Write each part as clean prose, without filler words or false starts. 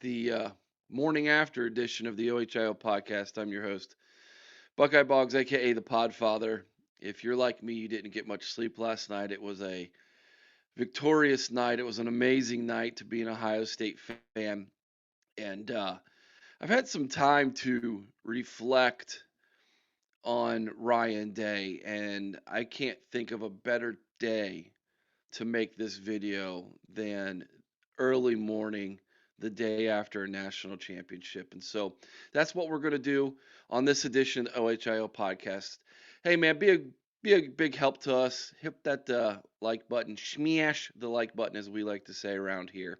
the morning after edition of the OHIO podcast. I'm your host, Buckeye Boggs, aka the Podfather. If you're like me, you didn't get much sleep last night. It was a victorious night. It was an amazing night to be an Ohio State fan. And I've had some time to reflect on Ryan Day, and I can't think of a better day to make this video than early morning the day after a national championship. And so that's what we're going to do on this edition of the OHIO podcast. Hey man, be a big help to us. Hit that like button, smash the like button as we like to say around here.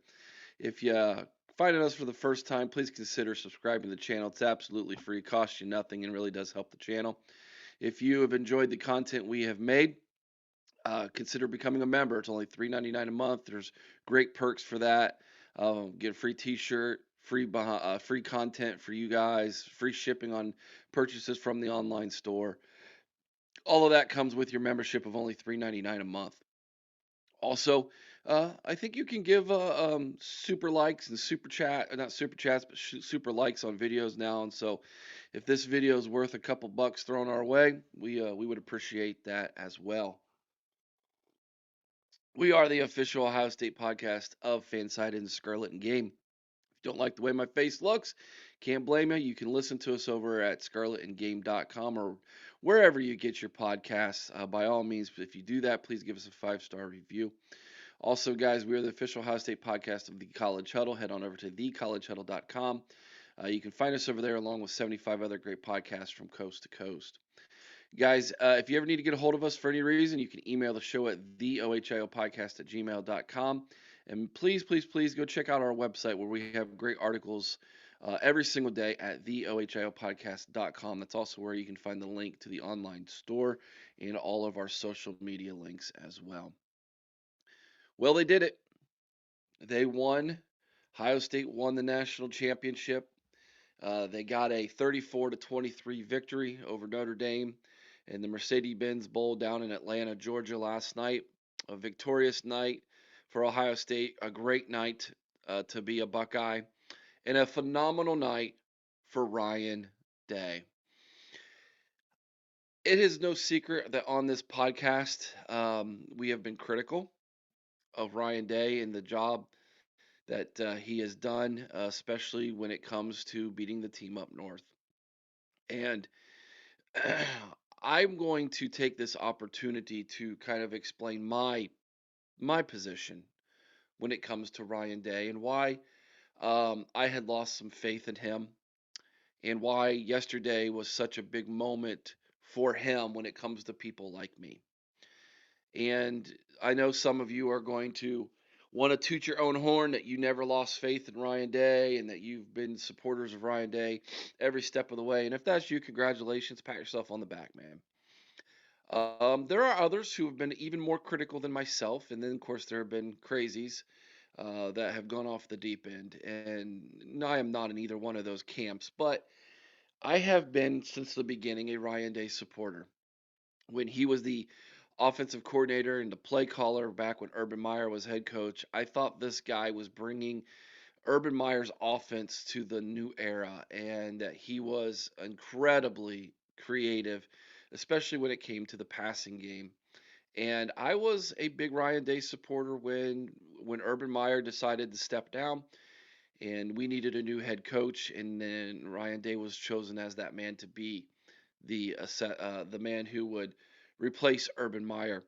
If you finding us for the first time, please consider subscribing to the channel. It's absolutely free, costs you nothing, and really does help the channel. If you have enjoyed the content we have made, consider becoming a member. It's only $3.99 a month. There's great perks for that. Get a free T-shirt, free content for you guys, free shipping on purchases from the online store. All of that comes with your membership of only $3.99 a month. Also, I think you can give super likes and super chat, not super chats, but super likes on videos now. And so, if this video is worth a couple bucks thrown our way, we would appreciate that as well. We are the official Ohio State podcast of Fansided and Scarlet and Game. If you don't like the way my face looks, can't blame you. You can listen to us over at scarletandgame.com or wherever you get your podcasts. By all means, if you do that, please give us a 5-star review. Also, guys, we are the official Ohio State podcast of the College Huddle. Head on over to thecollegehuddle.com. You can find us over there along with 75 other great podcasts from coast to coast. Guys, if you ever need to get a hold of us for any reason, you can email the show at theohiopodcast@gmail.com. And please, please, please go check out our website where we have great articles every single day at theohiopodcast.com. That's also where you can find the link to the online store and all of our social media links as well. Well, they did it. They won. Ohio State won the national championship. They got a 34-23 victory over Notre Dame in the Mercedes-Benz Bowl down in Atlanta, Georgia last night. A victorious night for Ohio State, a great night to be a Buckeye, and a phenomenal night for Ryan Day. It is no secret that on this podcast, we have been critical of Ryan Day and the job that he has done, especially when it comes to beating the team up north. And I'm going to take this opportunity to kind of explain my position when it comes to Ryan Day and why I had lost some faith in him and why yesterday was such a big moment for him when it comes to people like me. And I know some of you are going to want to toot your own horn that you never lost faith in Ryan Day and that you've been supporters of Ryan Day every step of the way. And if that's you, congratulations, pat yourself on the back, man. There are others who have been even more critical than myself, and then of course there have been crazies that have gone off the deep end, and I am not in either one of those camps, but I have been since the beginning a Ryan Day supporter. When he was the offensive coordinator and the play caller back when Urban Meyer was head coach, I thought this guy was bringing Urban Meyer's offense to the new era, and that he was incredibly creative, especially when it came to the passing game. And I was a big Ryan Day supporter when Urban Meyer decided to step down and we needed a new head coach, and then Ryan Day was chosen as that man to be the man who would replace Urban Meyer.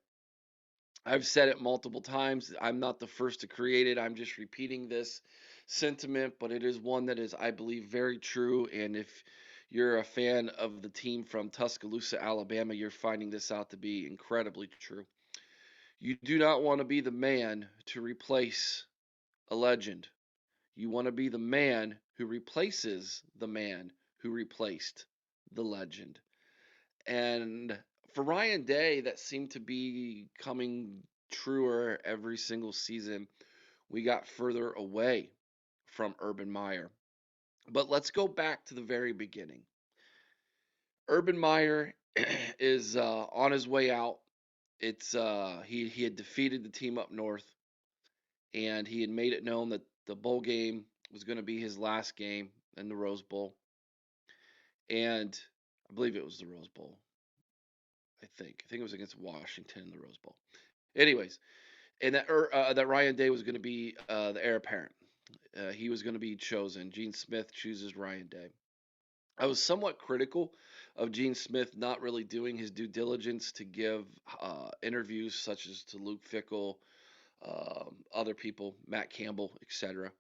I've said it multiple times. I'm not the first to create it. I'm just repeating this sentiment, but it is one that is, I believe, very true. And if you're a fan of the team from Tuscaloosa, Alabama, you're finding this out to be incredibly true. You do not want to be the man to replace a legend. You want to be the man who replaces the man who replaced the legend. And for Ryan Day, that seemed to be coming truer every single season. We got further away from Urban Meyer. But let's go back to the very beginning. Urban Meyer is on his way out. It's he had defeated the team up north, and he had made it known that the bowl game was going to be his last game in the Rose Bowl, and I believe it was the Rose Bowl. I think it was against Washington in the Rose Bowl. Anyways, and that Ryan Day was going to be the heir apparent. He was going to be chosen. Gene Smith chooses Ryan Day. I was somewhat critical of Gene Smith not really doing his due diligence to give interviews such as to Luke Fickell, other people, Matt Campbell, etc.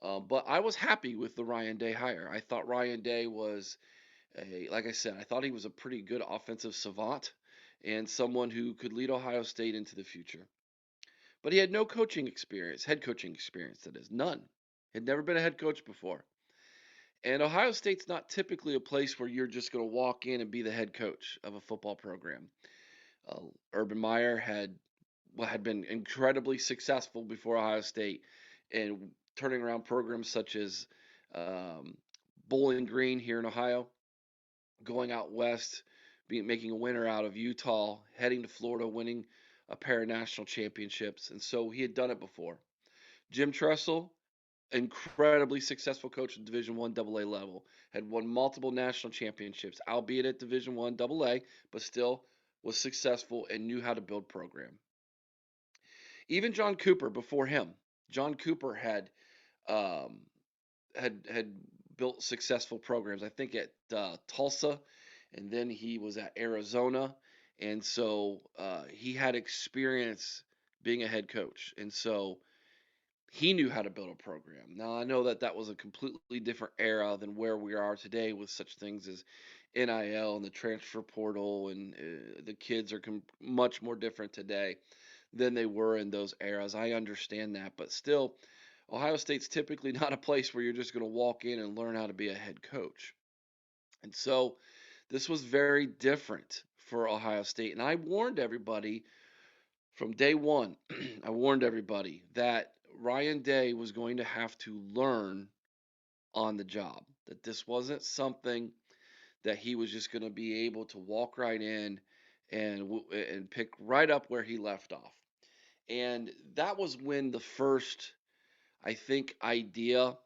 But I was happy with the Ryan Day hire. I thought Ryan Day was like I said, I thought he was a pretty good offensive savant and someone who could lead Ohio State into the future. But he had no coaching experience, head coaching experience, that is, none. Had never been a head coach before. And Ohio State's not typically a place where you're just going to walk in and be the head coach of a football program. Uh, Urban Meyer had been incredibly successful before Ohio State in turning around programs such as um, Bowling Green here in Ohio, going out west, making a winner out of Utah, heading to Florida, winning a pair of national championships, and so he had done it before. Jim Tressel, incredibly successful coach at Division One AA level, had won multiple national championships, albeit at Division One AA, but still was successful and knew how to build program. Even John Cooper before him, John Cooper um, had built successful programs. I think at Tulsa, and then he was at Arizona, and so he had experience being a head coach, and so he knew how to build a program. Now I know that that was a completely different era than where we are today with such things as NIL and the transfer portal, and the kids are much more different today than they were in those eras. I understand that, but still, Ohio State's typically not a place where you're just going to walk in and learn how to be a head coach. And so this was very different for Ohio State. And I warned everybody from day one, I warned everybody that Ryan Day was going to have to learn on the job, that this wasn't something that he was just going to be able to walk right in and pick right up where he left off. And that was when the first, I think, idea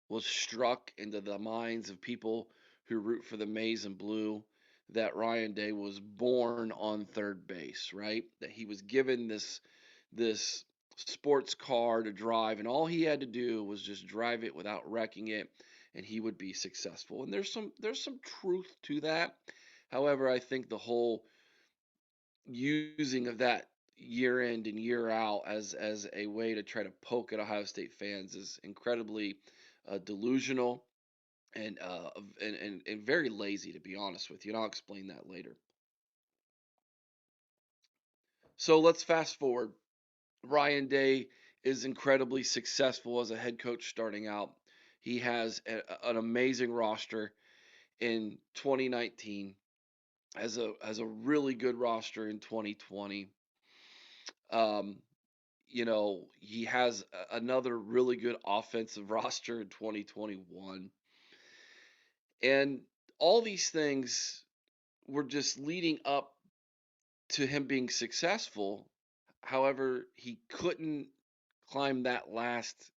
was struck into the minds of people who root for the maize and blue, that Ryan Day was born on third base, right? That he was given this sports car to drive, and all he had to do was just drive it without wrecking it, and he would be successful. And there's some truth to that. However, I think the whole using of that year in and year out as a way to try to poke at Ohio State fans is incredibly delusional and, and very lazy, to be honest with you. And I'll explain that later. So let's fast forward. Ryan Day is incredibly successful as a head coach starting out. He has an amazing roster in 2019, has a really good roster in 2020. Um, he has another really good offensive roster in 2021. And all these things were just leading up to him being successful. However, he couldn't climb that last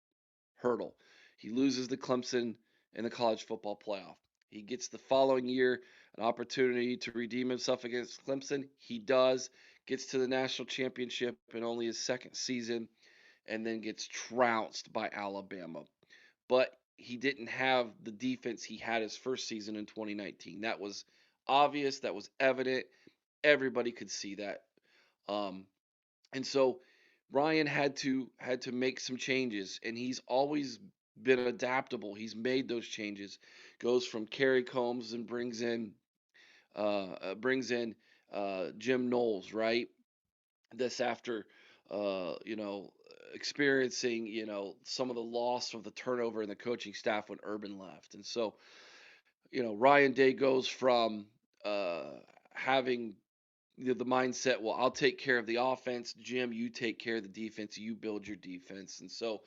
hurdle. He loses to Clemson in the college football playoff. He gets the following year an opportunity to redeem himself against Clemson. He does, gets to the national championship in only his second season, and then gets trounced by Alabama. But he didn't have the defense he had his first season in 2019. That was obvious, that was evident. Everybody could see that. Um, and so Ryan had to make some changes, and he's always been adaptable. He's made those changes. Goes from Kerry Combs and brings in Jim Knowles, right? This after uh, you know experiencing some of the loss of the turnover in the coaching staff when Urban left. And so Ryan Day goes from uh, having the mindset, well, I'll take care of the offense, Jim, you take care of the defense, you build your defense. And so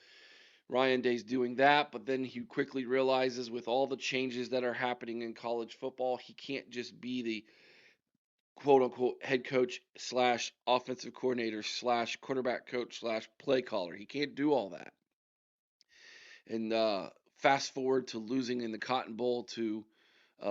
Ryan Day's doing that, but then he quickly realizes with all the changes that are happening in college football, he can't just be the quote unquote head coach slash offensive coordinator slash quarterback coach slash play caller. He can't do all that. And fast forward to losing in the Cotton Bowl to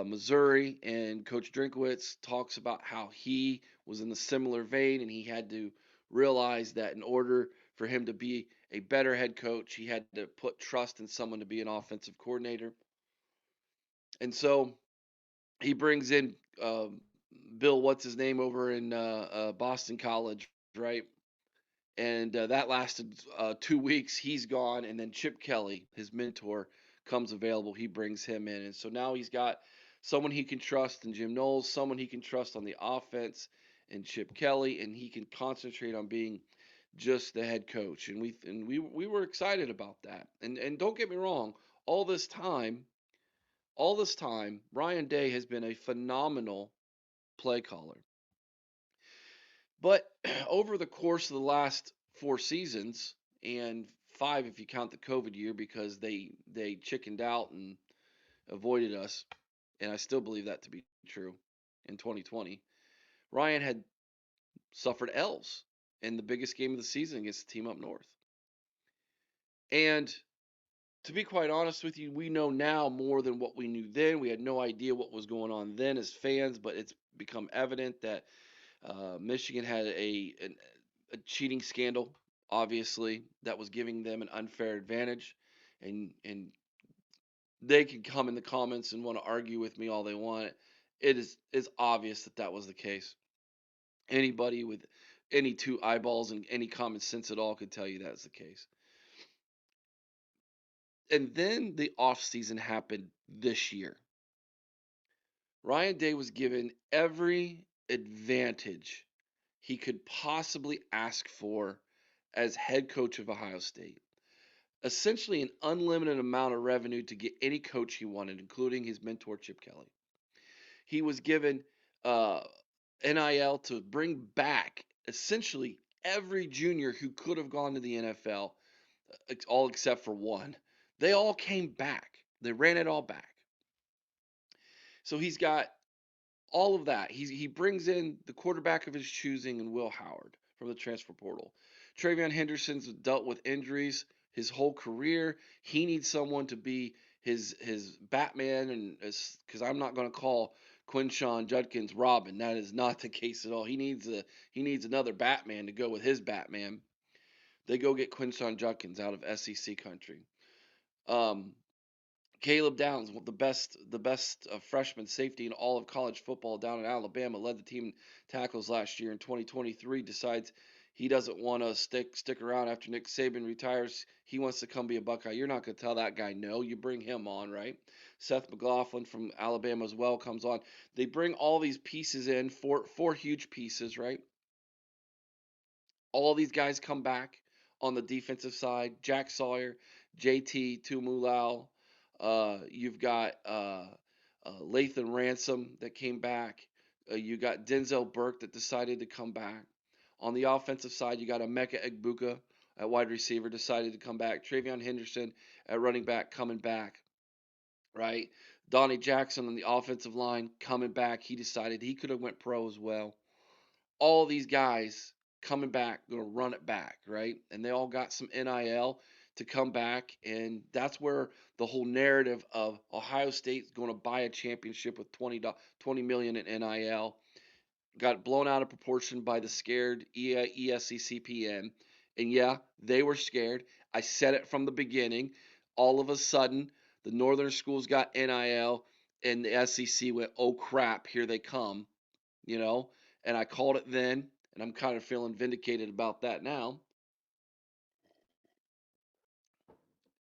Missouri, and Coach Drinkowitz talks about how he was in the similar vein, and he had to realize that in order for him to be a better head coach, he had to put trust in someone to be an offensive coordinator. And so he brings in Bill, what's his name, over in Boston College, right? And that lasted 2 weeks. He's gone, and then Chip Kelly, his mentor, comes available. He brings him in, and so now he's got someone he can trust in Jim Knowles, someone he can trust on the offense in Chip Kelly, and he can concentrate on being just the head coach. And we were excited about that. And don't get me wrong, all this time, Ryan Day has been a phenomenal play caller. But over the course of the last 4 seasons, and five if you count the COVID year because they chickened out and avoided us, and I still believe that to be true in 2020, Ryan had suffered L's in the biggest game of the season against the team up north. And to be quite honest with you, we know now more than what we knew then. We had no idea what was going on then as fans, but it's become evident that Michigan had a cheating scandal, obviously, that was giving them an unfair advantage, and they can come in the comments and want to argue with me all they want. It is obvious that that was the case. Anybody with any two eyeballs and any common sense at all could tell you that's the case. And then the offseason happened this year. Ryan Day was given every advantage he could possibly ask for as head coach of Ohio State. Essentially, an unlimited amount of revenue to get any coach he wanted, including his mentor, Chip Kelly. He was given uh, NIL to bring back essentially every junior who could have gone to the NFL, all except for one. They all came back. They ran it all back. So he's got all of that. He brings in the quarterback of his choosing and Will Howard from the transfer portal. Travion Henderson's dealt with injuries his whole career. He needs someone to be his Batman, and because I'm not going to call Quinshawn Judkins Robin. That is not the case at all. He needs another Batman to go with his Batman. They go get Quinshawn Judkins out of SEC country. Um, Caleb Downs, the best freshman safety in all of college football down in Alabama, led the team in tackles last year. In 2023, decides he doesn't want to stick around after Nick Saban retires. He wants to come be a Buckeye. You're not going to tell that guy no. You bring him on, right? Seth McLaughlin from Alabama as well comes on. They bring all these pieces in, four huge pieces, right? All these guys come back on the defensive side. Jack Sawyer, JT Tumulau. You've got Lathan Ransom that came back. You got Denzel Burke that decided to come back. On the offensive side, you got Emeka Egbuka at wide receiver decided to come back. Travion Henderson at running back coming back, right? Donnie Jackson on the offensive line coming back. He decided he could have went pro as well. All these guys coming back, going to run it back, right? And they all got some NIL to come back, and that's where the whole narrative of Ohio State's going to buy a championship with 20 million in NIL got blown out of proportion by the scared ESCCPN. And yeah, they were scared. I said it from the beginning. All of a sudden, the northern schools got NIL, and the SEC went, "Oh crap, here they come." you know, and I called it then, and I'm kind of feeling vindicated about that now.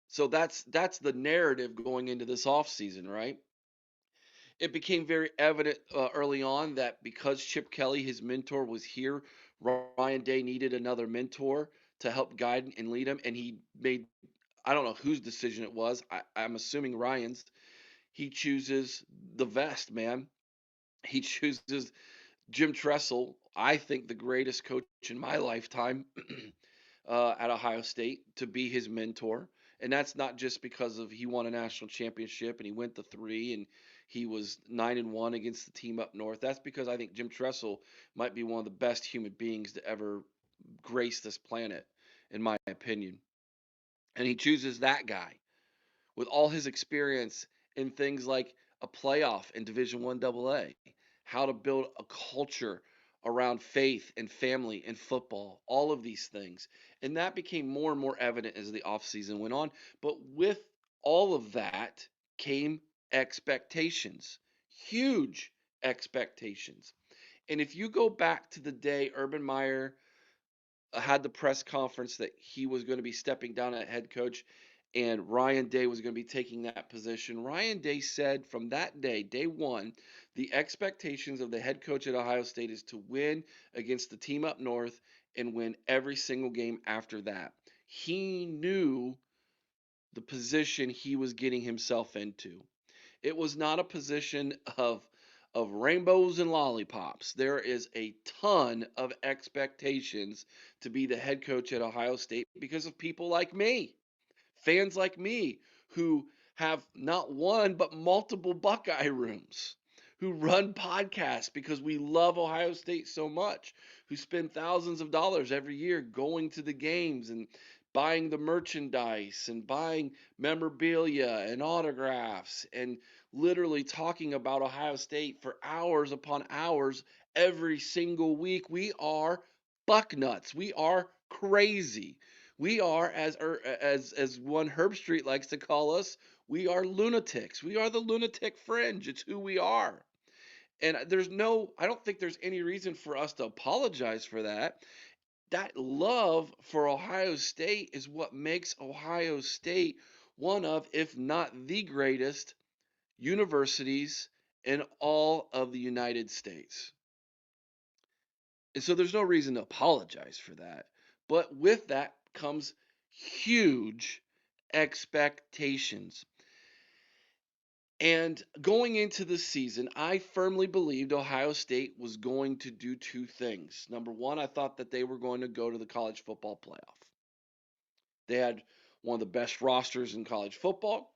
So that's the narrative going into this offseason, right? It became very evident early on that because Chip Kelly, his mentor, was here, Ryan Day needed another mentor to help guide and lead him, and he made, I don't know whose decision it was. I'm assuming Ryan's. He chooses the vest, man. He chooses Jim Tressel, I think the greatest coach in my lifetime at Ohio State, to be his mentor. And that's not just because of he won a national championship and he went to three and he was 9-1 against the team up north. That's because I think Jim Tressel might be one of the best human beings to ever grace this planet, in my opinion. And he chooses that guy. with all his experience in things like a playoff in Division 1 AA, how to build a culture around faith and family and football, all of these things. And that became more and more evident as the offseason went on. But with all of that came expectations, huge expectations. And if you go back to the day Urban Meyer had the press conference that he was going to be stepping down at head coach and Ryan Day was going to be taking that position. Ryan Day said from that day, day one, the expectations of the head coach at Ohio State is to win against the team up north and win every single game after that. He knew the position he was getting himself into. It was not a position of rainbows and lollipops. There is a ton of expectations to be the head coach at Ohio State because of people like me, fans like me who have not one but multiple Buckeye rooms, who run podcasts because we love Ohio State so much, who spend thousands of dollars every year going to the games and buying the merchandise and buying memorabilia and autographs and literally talking about Ohio State for hours upon hours every single week. We are buck nuts. We are crazy. We are, as one Herb Street likes to call us, we are lunatics. We are the lunatic fringe. It's who we are. And I don't think there's any reason for us to apologize for that. That love for Ohio State is what makes Ohio State one of, if not the greatest, universities in all of the United States. And so there's no reason to apologize for that. But with that comes huge expectations. And going into the season, I firmly believed Ohio State was going to do two things. Number one, I thought that they were going to go to the college football playoff. They had one of the best rosters in college football.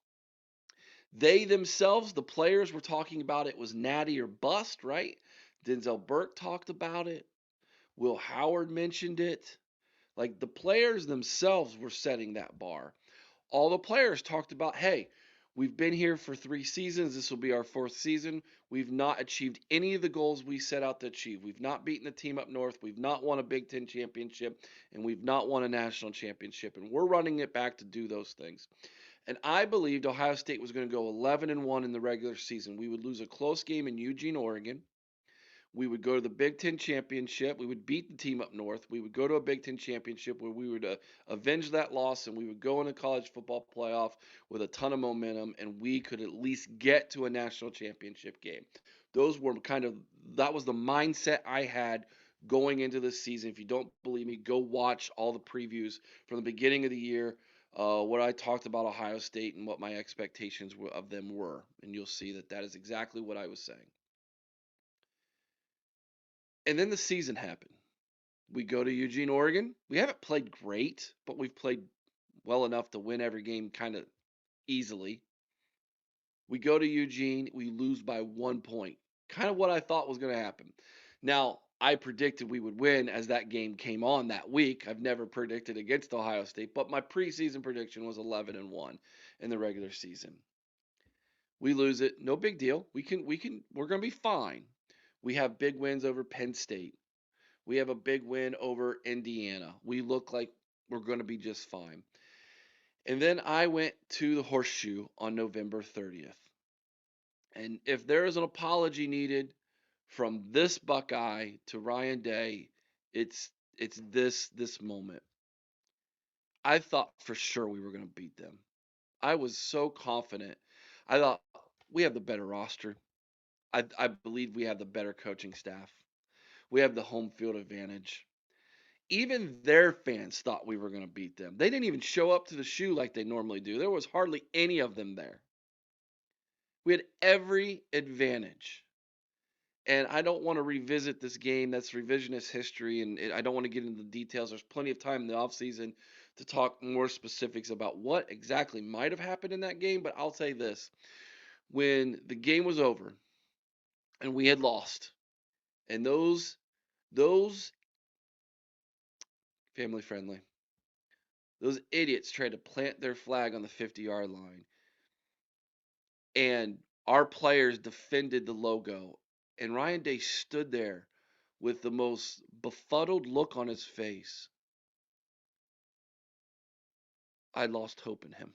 They themselves, the players, were talking about it was natty or bust, right? Denzel Burke talked about it. Will Howard mentioned it. Like the players themselves were setting that bar. All the players talked about, hey, we've been here for 3 seasons. This will be our fourth season. We've not achieved any of the goals we set out to achieve. We've not beaten the team up north. We've not won a Big Ten championship. And we've not won a national championship. And we're running it back to do those things. And I believed Ohio State was going to go 11-1 in the regular season. We would lose a close game in Eugene, Oregon. We would go to the Big Ten championship. We would beat the team up north. We would go to a Big Ten championship where we would avenge that loss, and we would go in a college football playoff with a ton of momentum, and we could at least get to a national championship game. Those were that was the mindset I had going into this season. If you don't believe me, go watch all the previews from the beginning of the year, what I talked about Ohio State and what my expectations of them were, and you'll see that that is exactly what I was saying. And then the season happened. We go to Eugene, Oregon. We haven't played great, but we've played well enough to win every game kind of easily. We go to Eugene. We lose by 1 point. Kind of what I thought was going to happen. Now, I predicted we would win as that game came on that week. I've never predicted against Ohio State, but my preseason prediction was 11-1 in the regular season. We lose it. No big deal. We're going to be fine. We have big wins over Penn State. We have a big win over Indiana. We look like we're going to be just fine. And then I went to the Horseshoe on November 30th. And if there is an apology needed from this Buckeye to Ryan Day, it's this moment. I thought for sure we were going to beat them. I was so confident. I thought we have the better roster. I believe we have the better coaching staff. We have the home field advantage. Even their fans thought we were going to beat them. They didn't even show up to the shoe like they normally do. There was hardly any of them there. We had every advantage. And I don't want to revisit this game. That's revisionist history, and I don't want to get into the details. There's plenty of time in the offseason to talk more specifics about what exactly might have happened in that game. But I'll say this. When the game was over and we had lost, and those family friendly, those idiots tried to plant their flag on the 50-yard line. and our players defended the logo. And Ryan Day stood there with the most befuddled look on his face. I lost hope in him.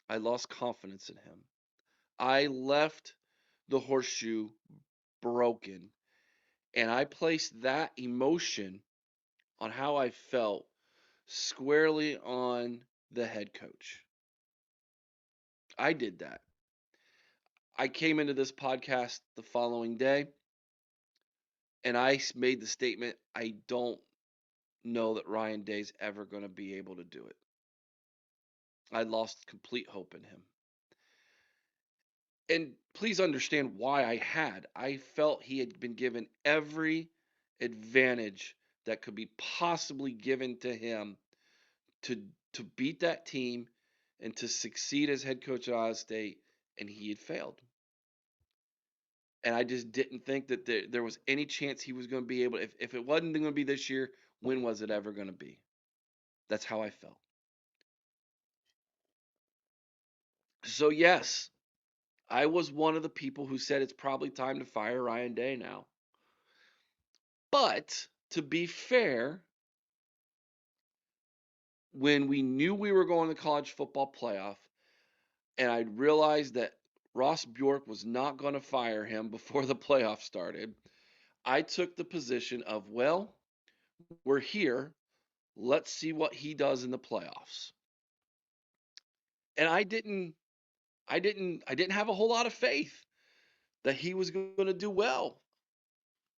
I lost confidence in him. I left the horseshoe broken. And I placed that emotion on how I felt squarely on the head coach. I did that. I came into this podcast the following day and I made the statement I don't know that Ryan Day's ever going to be able to do it. I lost complete hope in him. And please understand why I had. I felt he had been given every advantage that could be possibly given to him to to beat that team and to succeed as head coach at Ohio State, and he had failed. And I just didn't think that there was any chance he was going to be able. If it wasn't going to be this year, when was it ever going to be? That's how I felt. So yes, I was one of the people who said it's probably time to fire Ryan Day now. But to be fair, when we knew we were going to the college football playoff, and I realized that Ross Bjork was not going to fire him before the playoff started, I took the position of, well, we're here. Let's see what he does in the playoffs. And I didn't have a whole lot of faith that he was going to do well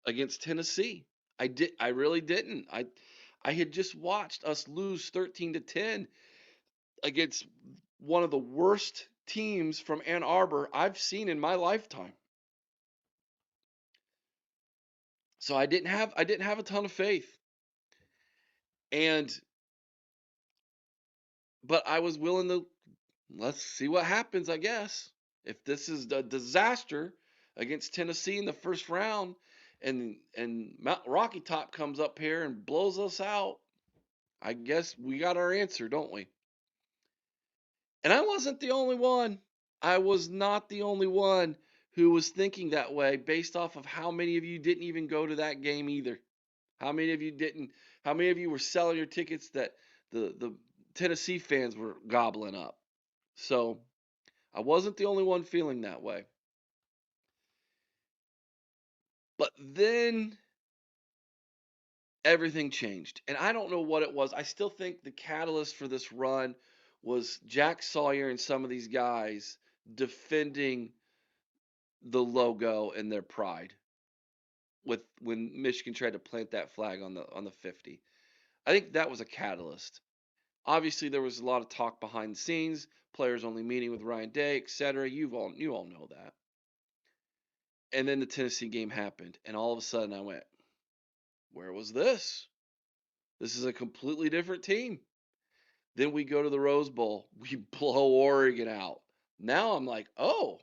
against Tennessee. I really didn't. I had just watched us lose 13-10 against one of the worst teams from Ann Arbor I've seen in my lifetime. So I didn't have a ton of faith. And but I was willing to let's see what happens, I guess. If this is a disaster against Tennessee in the first round and Mount Rocky Top comes up here and blows us out, I guess we got our answer, don't we? And I wasn't the only one. I was not the only one who was thinking that way based off of how many of you didn't even go to that game either. How many of you didn't? How many of you were selling your tickets that the Tennessee fans were gobbling up? So I wasn't the only one feeling that way. But then everything changed. And I don't know what it was. I still think the catalyst for this run was Jack Sawyer and some of these guys defending the logo and their pride with when Michigan tried to plant that flag on the 50. I think that was a catalyst. Obviously, there was a lot of talk behind the scenes, players only meeting with Ryan Day, etc. You all know that. And then the Tennessee game happened, and all of a sudden I went, "Where was this? This is a completely different team." Then we go to the Rose Bowl, we blow Oregon out. Now I'm like, "Oh,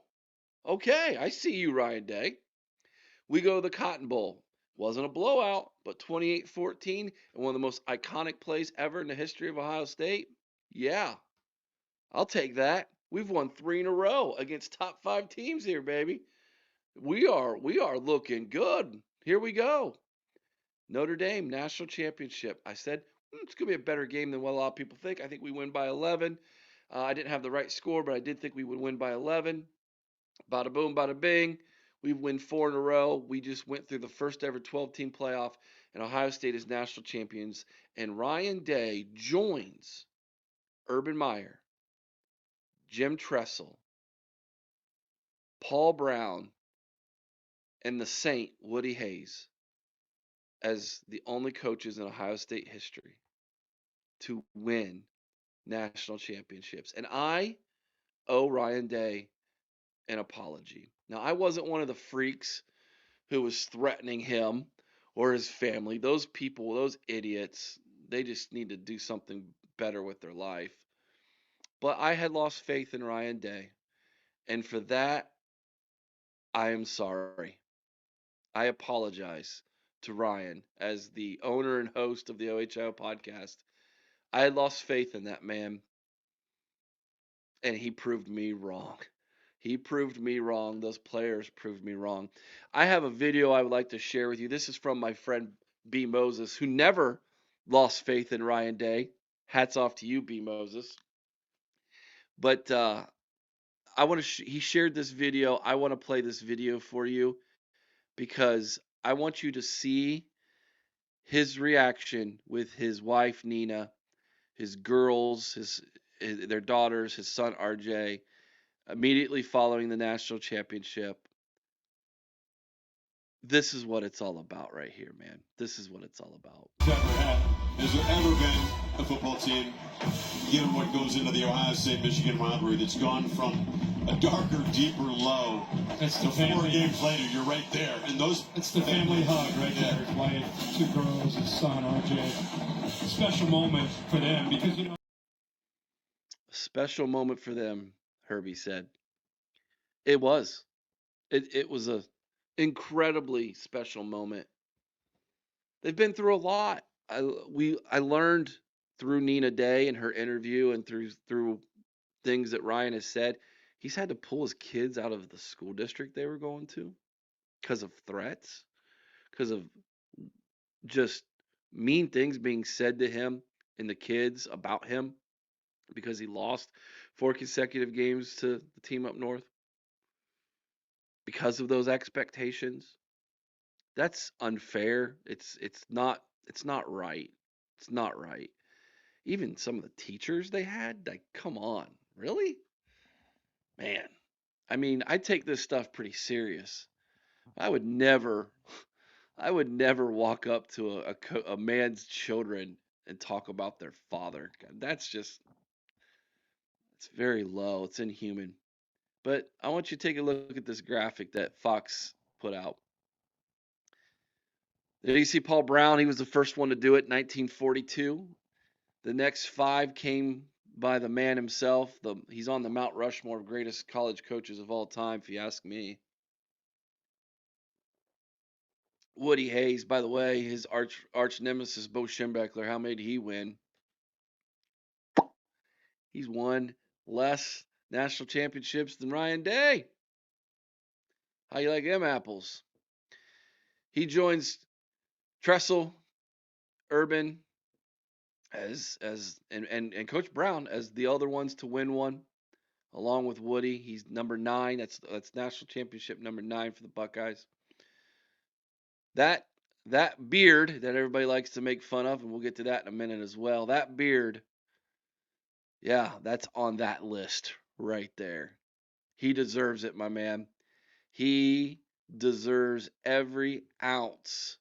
okay, I see you, Ryan Day." We go to the Cotton Bowl. Wasn't a blowout, but 28-14 and one of the most iconic plays ever in the history of Ohio State. Yeah, I'll take that. We've won 3 in a row against top 5 teams here, baby. We are looking good. Here we go. Notre Dame national championship. I said it's gonna be a better game than what a lot of people think. I think we win by 11. I didn't have the right score, but I did think we would win by 11. Bada boom, bada bing. We win 4 in a row. We just went through the first ever 12-team playoff, and Ohio State is national champions. And Ryan Day joins Urban Meyer, Jim Tressel, Paul Brown, and the Saint Woody Hayes as the only coaches in Ohio State history to win national championships. And I owe Ryan Day an apology. Now, I wasn't one of the freaks who was threatening him or his family. Those people, those idiots, they just need to do something better with their life. But I had lost faith in Ryan Day. And for that, I am sorry. I apologize to Ryan as the owner and host of the OHIO podcast. I had lost faith in that man, and he proved me wrong. He proved me wrong. Those players proved me wrong. I have a video I would like to share with you. This is from my friend B. Moses, who never lost faith in Ryan Day. Hats off to you, B. Moses. But I want to. He shared this video. I want to play this video for you because I want you to see his reaction with his wife Nina, his girls, their daughters, his son RJ, immediately following the national championship. This is what it's all about right here, man. This is what it's all about. Has there ever been a football team, given what goes into the Ohio State-Michigan rivalry, that's gone from a darker, deeper low It's to the family. 4 games later, you're right there. And those, It's the family hug right there. His wife, 2 girls, his son, RJ. Special moment for them because, you know. Special moment for them, Herbie said. It was. It was a incredibly special moment. They've been through a lot. I learned through Nina Day and her interview and through things that Ryan has said. He's had to pull his kids out of the school district they were going to because of threats, because of just mean things being said to him and the kids about him because he lost 4 consecutive games to the team up north because of those expectations. That's unfair. It's not right. It's not right. Even some of the teachers they had, like, come on, really? Man. I mean, I take this stuff pretty serious. I would never I would never walk up to a man's children and talk about their father. God, that's just it's very low. It's inhuman. But I want you to take a look at this graphic that Fox put out. There you see Paul Brown. He was the first one to do it in 1942. The next 5 came by the man himself. He's on the Mount Rushmore of greatest college coaches of all time, if you ask me. Woody Hayes, by the way, his arch nemesis, Bo Schembechler, how many did he win? He's won less national championships than Ryan Day. How you like them apples? He joins Tressel, Urban, and Coach Brown as the other ones to win one, along with Woody. He's number 9. That's national championship number 9 for the Buckeyes. That beard that everybody likes to make fun of, and we'll get to that in a minute as well. That beard, yeah, that's on that list right there. He deserves it, my man. He deserves every ounce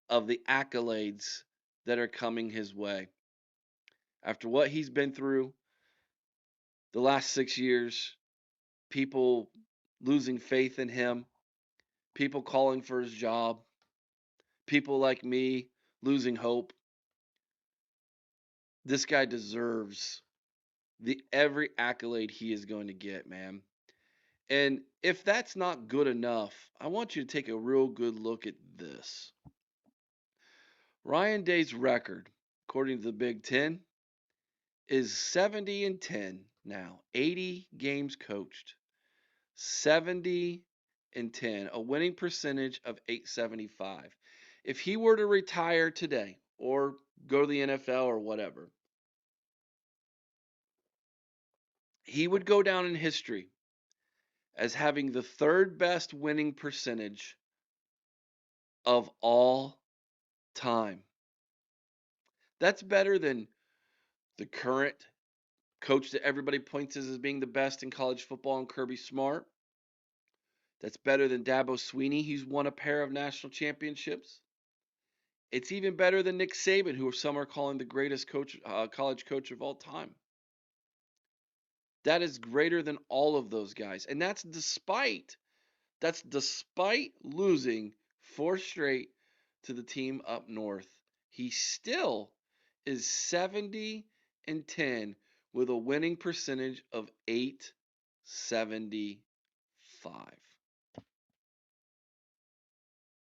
of the accolades that are coming his way. After what he's been through the last 6 years, people losing faith in him, people calling for his job, people like me losing hope. This guy deserves the every accolade he is going to get, man. And if that's not good enough, I want you to take a real good look at this. Ryan Day's record, according to the Big Ten, is 70-10 now. 80 games coached. 70-10, a winning percentage of .875. If he were to retire today or go to the NFL or whatever, he would go down in history as having the 3rd best winning percentage of all time. That's better than the current coach that everybody points as being the best in college football, and Kirby Smart. That's better than Dabo Swinney. He's won a pair of national championships. It's even better than Nick Saban, who some are calling the greatest college coach of all time. That is greater than all of those guys, and that's despite losing 4 straight to the team up north. He still is 70-10 with a winning percentage of .875.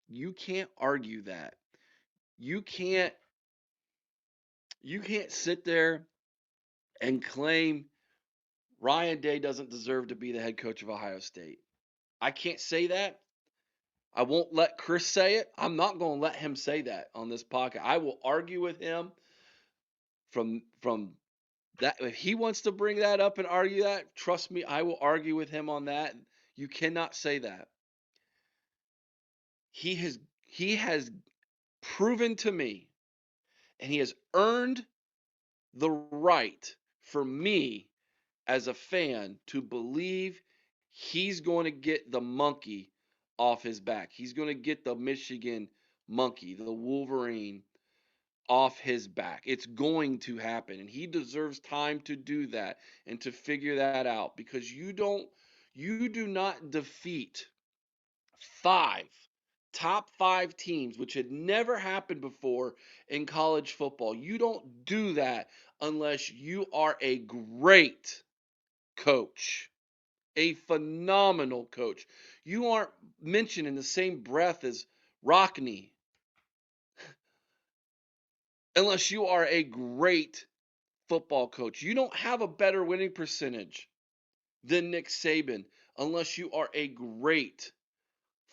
You can't argue that. You can't sit there and claim Ryan Day doesn't deserve to be the head coach of Ohio State. I can't say that. I won't let Chris say it. I'm not going to let him say that on this podcast. I will argue with him from that. If he wants to bring that up and argue that, trust me, I will argue with him on that. You cannot say that. He has proven to me, and he has earned the right for me as a fan to believe he's going to get the monkey off his back. He's going to get the Michigan monkey, the Wolverine off his back. It's going to happen, and he deserves time to do that and to figure that out, because you do not defeat five top 5 teams, which had never happened before in college football. You don't do that unless you are a great coach, a phenomenal coach. You aren't mentioned in the same breath as Rockney unless you are a great football coach. You don't have a better winning percentage than Nick Saban unless you are a great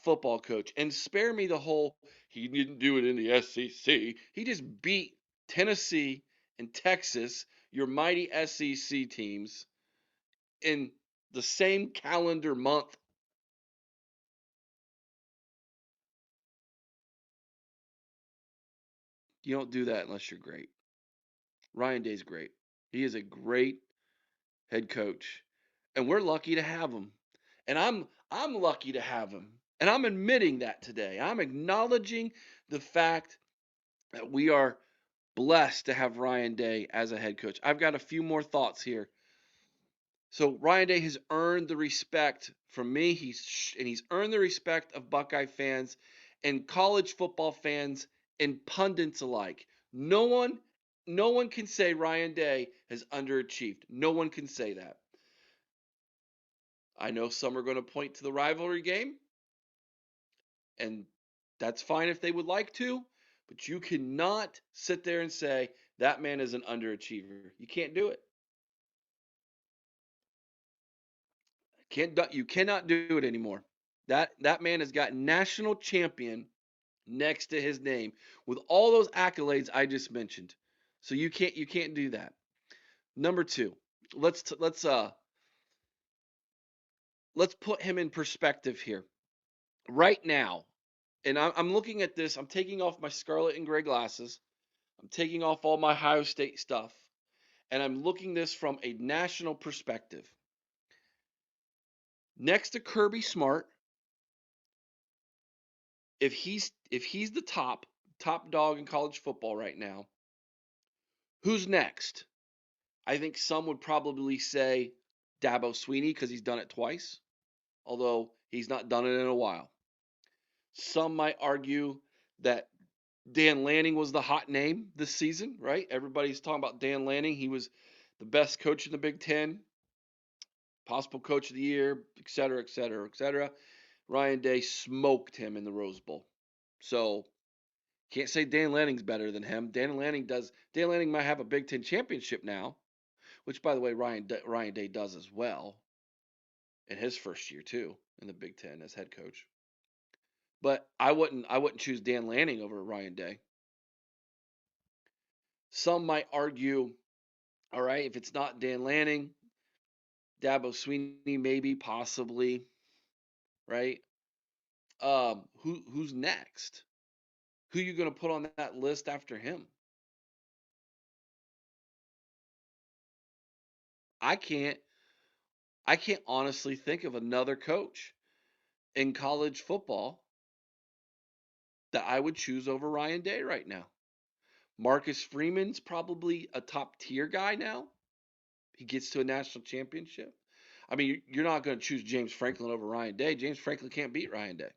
football coach. And spare me the whole, he didn't do it in the SEC. He just beat Tennessee and Texas, your mighty SEC teams, in the same calendar month. You don't do that unless you're great. Ryan Day's great. He is a great head coach, and we're lucky to have him. And I'm lucky to have him. And I'm admitting that today. I'm acknowledging the fact that we are blessed to have Ryan Day as a head coach. I've got a few more thoughts here. So Ryan Day has earned the respect from me. He's earned the respect of Buckeye fans and college football fans and pundits alike. No one no one can say Ryan Day has underachieved. No one can say that. I know some are going to point to the rivalry game, and that's fine if they would like to, but you cannot sit there and say that man is an underachiever. You can't do it. You cannot do it anymore. That man has got national champion next to his name with all those accolades I just mentioned. So you can't do that. Number 2, let's put him in perspective here. Right now, and I'm looking at this, I'm taking off my scarlet and gray glasses. I'm taking off all my Ohio State stuff, and I'm looking this from a national perspective. Next to Kirby Smart, if he's the top dog in college football right now, who's next? I think some would probably say Dabo Sweeney because he's done it twice, although he's not done it in a while. Some might argue that Dan Lanning was the hot name this season, right? Everybody's talking about Dan Lanning. He was the best coach in the Big Ten, possible coach of the year, et cetera, et cetera, et cetera. Ryan Day smoked him in the Rose Bowl. So can't say Dan Lanning's better than him. Dan Lanning might have a Big Ten championship now, which by the way Ryan Day does as well in his first year too in the Big Ten as head coach. But I wouldn't choose Dan Lanning over Ryan Day. Some might argue, all right, if it's not Dan Lanning, Dabo Sweeney maybe, possibly, right? Who's next? Who are you going to put on that list after him? I can't I can't honestly think of another coach in college football that I would choose over Ryan Day right now. Marcus Freeman's probably a top tier guy now. He gets to a national championship. I mean, you're not going to choose James Franklin over Ryan Day. James Franklin can't beat Ryan Day.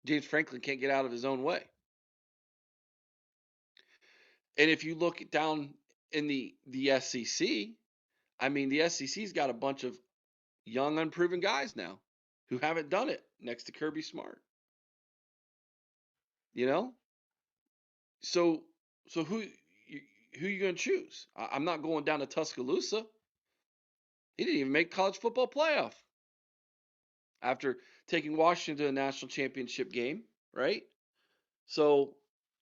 James Franklin can't get out of his own way. And if you look down in the SEC, I mean, the SEC's got a bunch of young, unproven guys now who haven't done it next to Kirby Smart. You know, so who you going to choose? I'm not going down to Tuscaloosa. He didn't even make college football playoff after taking Washington to a national championship game, right? So,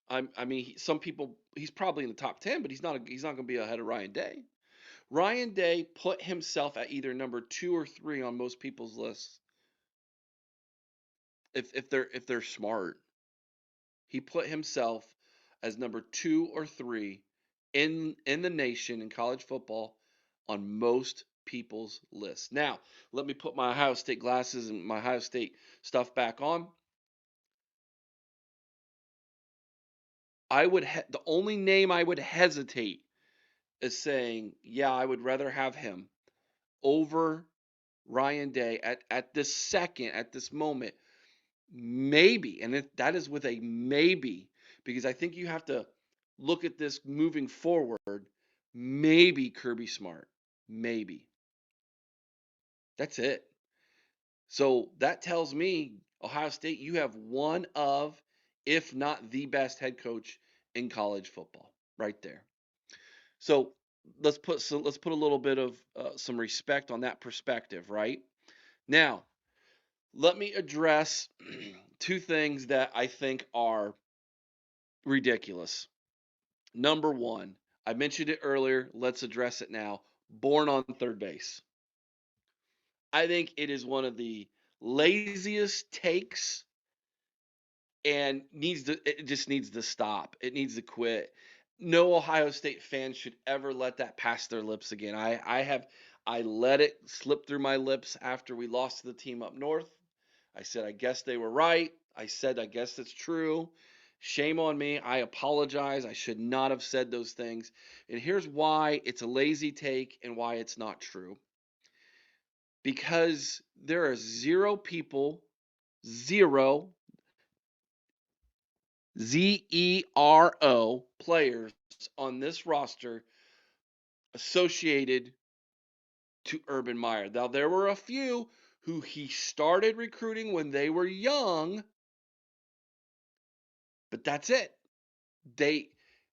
I mean, some people he's probably in the top 10, but he's not going to be ahead of Ryan Day. Ryan Day put himself at either number 2 or 3 on most people's lists. If they're smart, he put himself as number 2 or 3 in the nation in college football on most people's lists. Now, let me put my Ohio State glasses and my Ohio State stuff back on. The only name I would hesitate is saying, yeah, I would rather have him over Ryan Day at this second, at this moment. Maybe, and that is with a maybe, because I think you have to look at this moving forward. Maybe Kirby Smart. Maybe. That's it. So that tells me, Ohio State, you have one of, if not the best head coach in college football, right there. So let's put a little bit of some respect on that perspective, right? Now, let me address two things that I think are ridiculous. Number one, I mentioned it earlier. Let's address it now. Born on third base. I think it is one of the laziest takes, and it just needs to stop. It needs to quit. No Ohio State fan should ever let that pass their lips again. I let it slip through my lips after we lost to the team up north. I said I guess they were right. I said I guess it's true. Shame on me. I apologize. I should not have said those things. And here's why it's a lazy take and why it's not true. Because there are zero people, zero Zero players on this roster associated to Urban Meyer. Now, there were a few who he started recruiting when they were young, but that's it.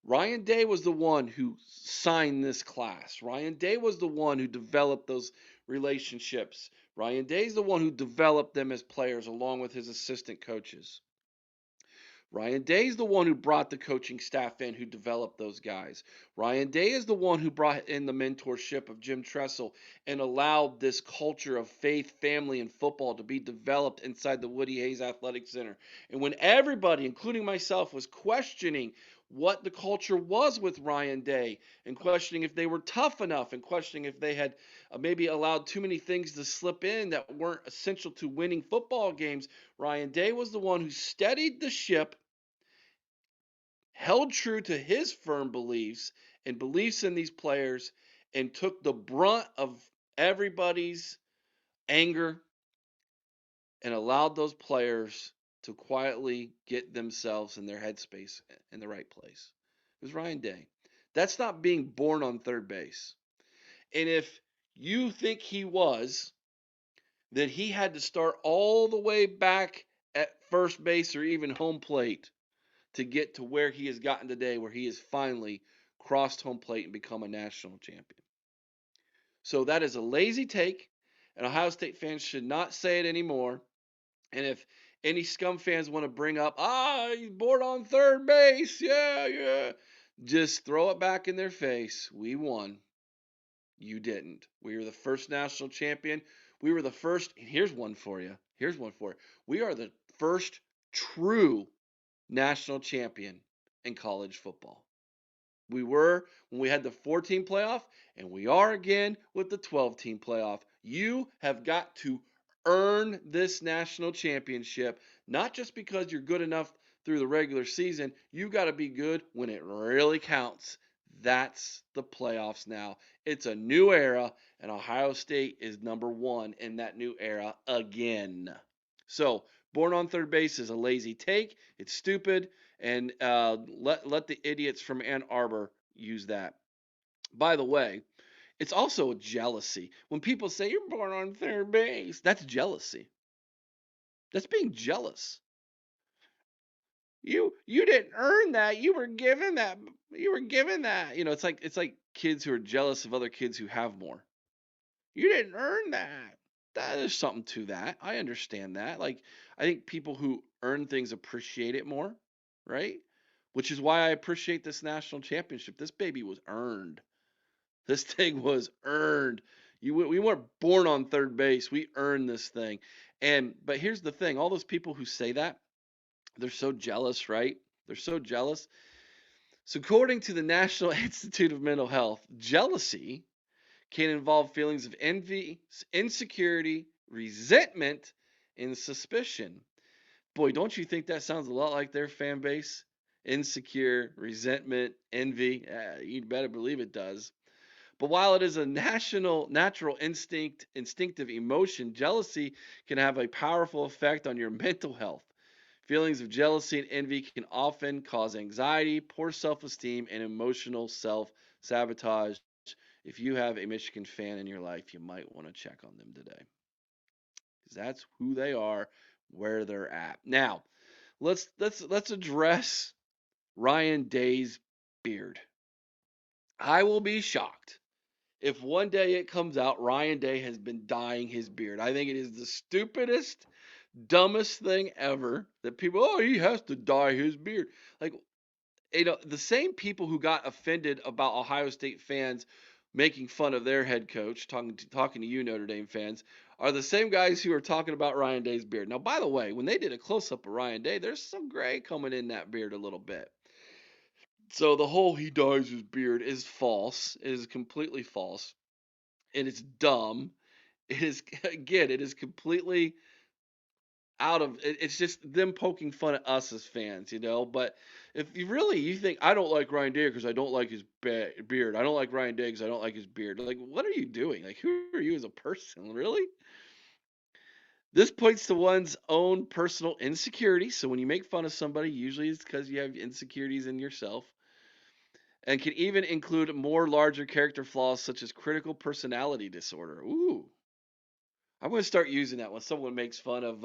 Ryan Day was the one who signed this class. Ryan Day was the one who developed those relationships. Ryan Day's the one who developed them as players along with his assistant coaches. Ryan Day is the one who brought the coaching staff in who developed those guys. Ryan Day is the one who brought in the mentorship of Jim Tressel and allowed this culture of faith, family, and football to be developed inside the Woody Hayes Athletic Center. And when everybody, including myself, was questioning what the culture was with Ryan Day and questioning if they were tough enough and questioning if they had maybe allowed too many things to slip in that weren't essential to winning football games, Ryan Day was the one who steadied the ship, held true to his firm beliefs and beliefs in these players, and took the brunt of everybody's anger and allowed those players to quietly get themselves in their headspace in the right place. It was Ryan Day. That's not being born on third base. And if you think he was, then he had to start all the way back at first base or even home plate to get to where he has gotten today, where he has finally crossed home plate and become a national champion. So that is a lazy take, and Ohio State fans should not say it anymore. And if any scum fans want to bring up, he's bored on third base, yeah, just throw it back in their face. We won. You didn't. We were the first national champion. We were the first. Here's one for you. Here's one for you. We are the first true national champion in college football. We were when we had the 14 playoff, and we are again with the 12-team playoff. You have got to earn this national championship, not just because you're good enough through the regular season. You got to be good when it really counts. That's the playoffs now. It's a new era, and Ohio State is number one in that new era again. So, born on third base is a lazy take. It's stupid, and let the idiots from Ann Arbor use that. By the way, it's also a jealousy. When people say you're born on third base, that's jealousy. That's being jealous. You didn't earn that. You were given that. You were given that. It's like kids who are jealous of other kids who have more. You didn't earn that. There's something to that. I understand that. Like, I think people who earn things appreciate it more, right? Which is why I appreciate this national championship. This baby was earned. This thing was earned. We weren't born on third base. We earned this thing. But here's the thing: all those people who say that, they're so jealous, right? They're so jealous. So, according to the National Institute of Mental Health, jealousy can involve feelings of envy, insecurity, resentment, and suspicion. Boy, don't you think that sounds a lot like their fan base? Insecure, resentment, envy. You'd better believe it does. But while it is a natural instinctive emotion, jealousy can have a powerful effect on your mental health. Feelings of jealousy and envy can often cause anxiety, poor self esteem, and emotional self sabotage. If you have a Michigan fan in your life, you might want to check on them today because that's who they are, where they're at. Now, let's address Ryan Day's beard. I will be shocked if one day it comes out Ryan Day has been dyeing his beard. I think it is the stupidest, dumbest thing ever that people, oh, he has to dye his beard. Like, the same people who got offended about Ohio State fans making fun of their head coach, talking to you Notre Dame fans, are the same guys who are talking about Ryan Day's beard. Now, by the way, when they did a close up of Ryan Day, there's some gray coming in that beard a little bit. So the whole he dyes his beard is false. It is completely false. And it's dumb. It is again, it is completely out of it's just them poking fun at us as fans. But if you think I don't like Ryan Day because I don't like his beard, I don't like Ryan Day because I don't like his beard, like, what are you doing? Like, who are you as a person, really? This points to one's own personal insecurity. So when you make fun of somebody, usually it's because you have insecurities in yourself, and can even include more larger character flaws such as critical personality disorder. Ooh, I'm going to start using that when someone makes fun of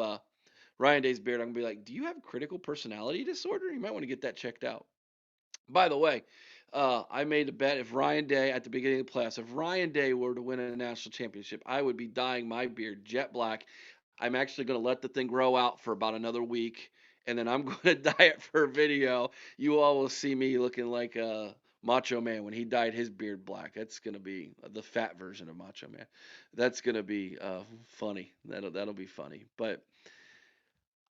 Ryan Day's beard. I'm going to be like, do you have critical personality disorder? You might want to get that checked out. By the way, I made a bet if Ryan Day at the beginning of the playoffs, if Ryan Day were to win a national championship, I would be dyeing my beard jet black. I'm actually going to let the thing grow out for about another week, and then I'm going to dye it for a video. You all will see me looking like a Macho Man when he dyed his beard black. That's going to be the fat version of Macho Man. That's going to be funny. That'll be funny. But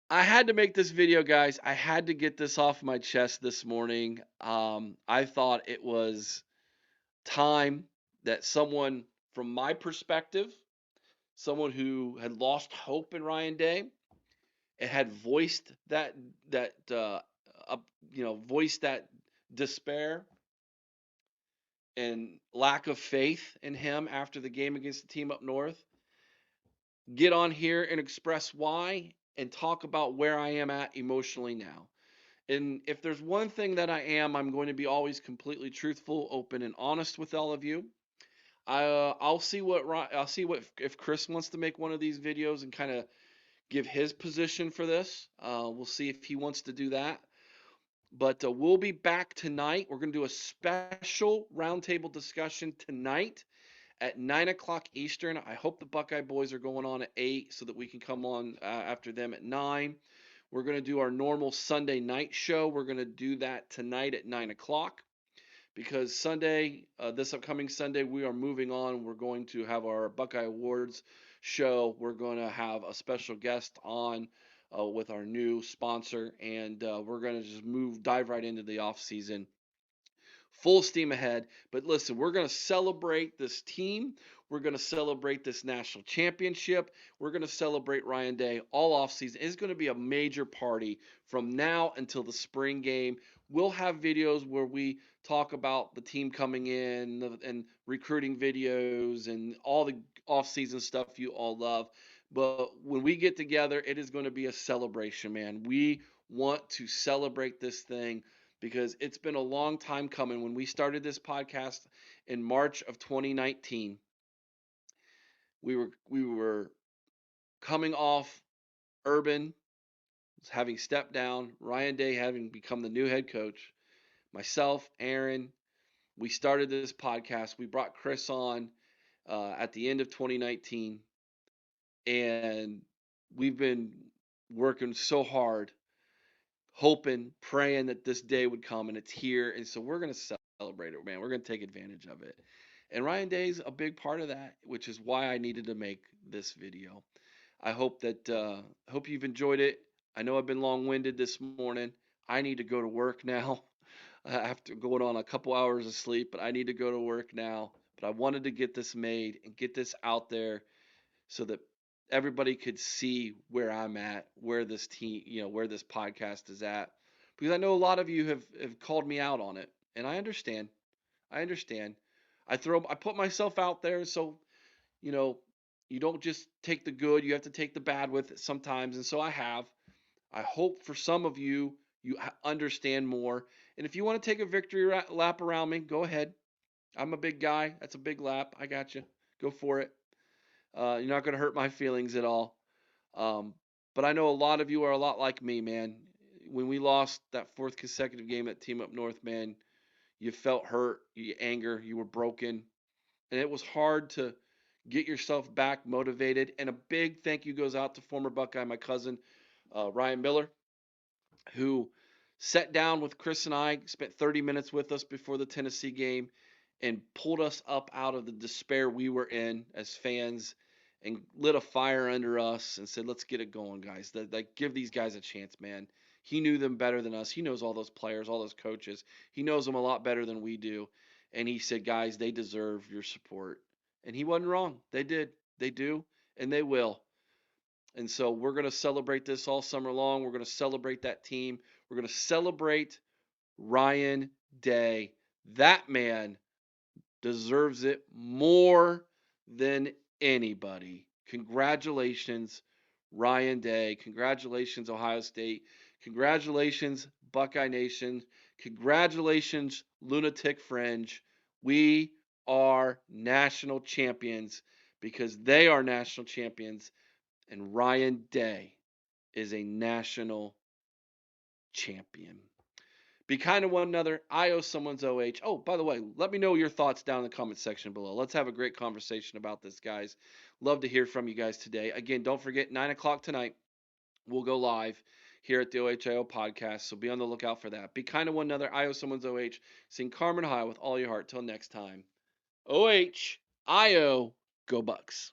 I had to make this video, guys. I had to get this off my chest this morning. I thought it was time that someone, from my perspective, someone who had lost hope in Ryan Day and had voiced voiced that despair and lack of faith in him after the game against the team up north, get on here and express why and talk about where I am at emotionally now. And if there's one thing that I'm going to be always completely truthful, open, and honest with all of you. I'll see what if Chris wants to make one of these videos and kind of give his position for this. We'll see if he wants to do that. But we'll be back tonight. We're going to do a special roundtable discussion tonight at 9 o'clock Eastern. I hope the Buckeye boys are going on at 8 so that we can come on after them at 9. We're going to do our normal Sunday night show. We're going to do that tonight at 9 o'clock because this upcoming Sunday, we are moving on. We're going to have our Buckeye Awards show. We're going to have a special guest on with our new sponsor, and we're going to just dive right into the off season full steam ahead. But listen, we're going to celebrate this team. We're going to celebrate this national championship. We're going to celebrate Ryan Day all offseason. It's going to be a major party from now until the spring game. We'll have videos where we talk about the team coming in and recruiting videos and all the offseason stuff you all love. But when we get together, it is going to be a celebration, man. We want to celebrate this thing because it's been a long time coming. When we started this podcast in March of 2019, we were coming off Urban having stepped down, Ryan Day having become the new head coach, myself, Aaron. We started this podcast. We brought Chris on, at the end of 2019, and we've been working so hard, hoping, praying that this day would come, and it's here. And so we're gonna celebrate it, man. We're gonna take advantage of it. And Ryan Day's a big part of that, which is why I needed to make this video. I hope you've enjoyed it. I know I've been long-winded this morning. I need to go to work now. After going on a couple hours of sleep, but I need to go to work now. But I wanted to get this made and get this out there so that everybody could see where I'm at, where this team, where this podcast is at. Because I know a lot of you have called me out on it, and I understand. I understand. I put myself out there, so you know, you don't just take the good, you have to take the bad with it sometimes, and so I have. I hope for some of you you understand more. And if you want to take a victory lap around me, go ahead. I'm a big guy. That's a big lap. I got you. Go for it. You're not going to hurt my feelings at all. Um, but I know a lot of you are a lot like me, man. When we lost that fourth consecutive game at Team Up North, man, you felt hurt, you anger, you were broken, and it was hard to get yourself back motivated. And a big thank you goes out to former Buckeye, my cousin Ryan Miller, who sat down with Chris and I, spent 30 minutes with us before the Tennessee game, and pulled us up out of the despair we were in as fans and lit a fire under us and said, let's get it going, guys. Like, give these guys a chance, man. He knew them better than us. He knows all those players, all those coaches. He knows them a lot better than we do. And he said, guys, they deserve your support. And he wasn't wrong. They did. They do. And they will. And so we're going to celebrate this all summer long. We're going to celebrate that team. We're going to celebrate Ryan Day. That man deserves it more than anybody. Congratulations, Ryan Day. Congratulations, Ohio State. Congratulations, Buckeye Nation. Congratulations, Lunatic Fringe. We are national champions because they are national champions, and Ryan Day is a national champion. Be kind to one another. I owe someone's OH. Oh, by the way, let me know your thoughts down in the comment section below. Let's have a great conversation about this, guys. Love to hear from you guys today. Again, don't forget, 9 o'clock tonight, we'll go live here at the OHIO podcast, so be on the lookout for that. Be kind to one another. I owe someone's OH. Sing Carmen High with all your heart. Till next time. OHIO, go Bucks.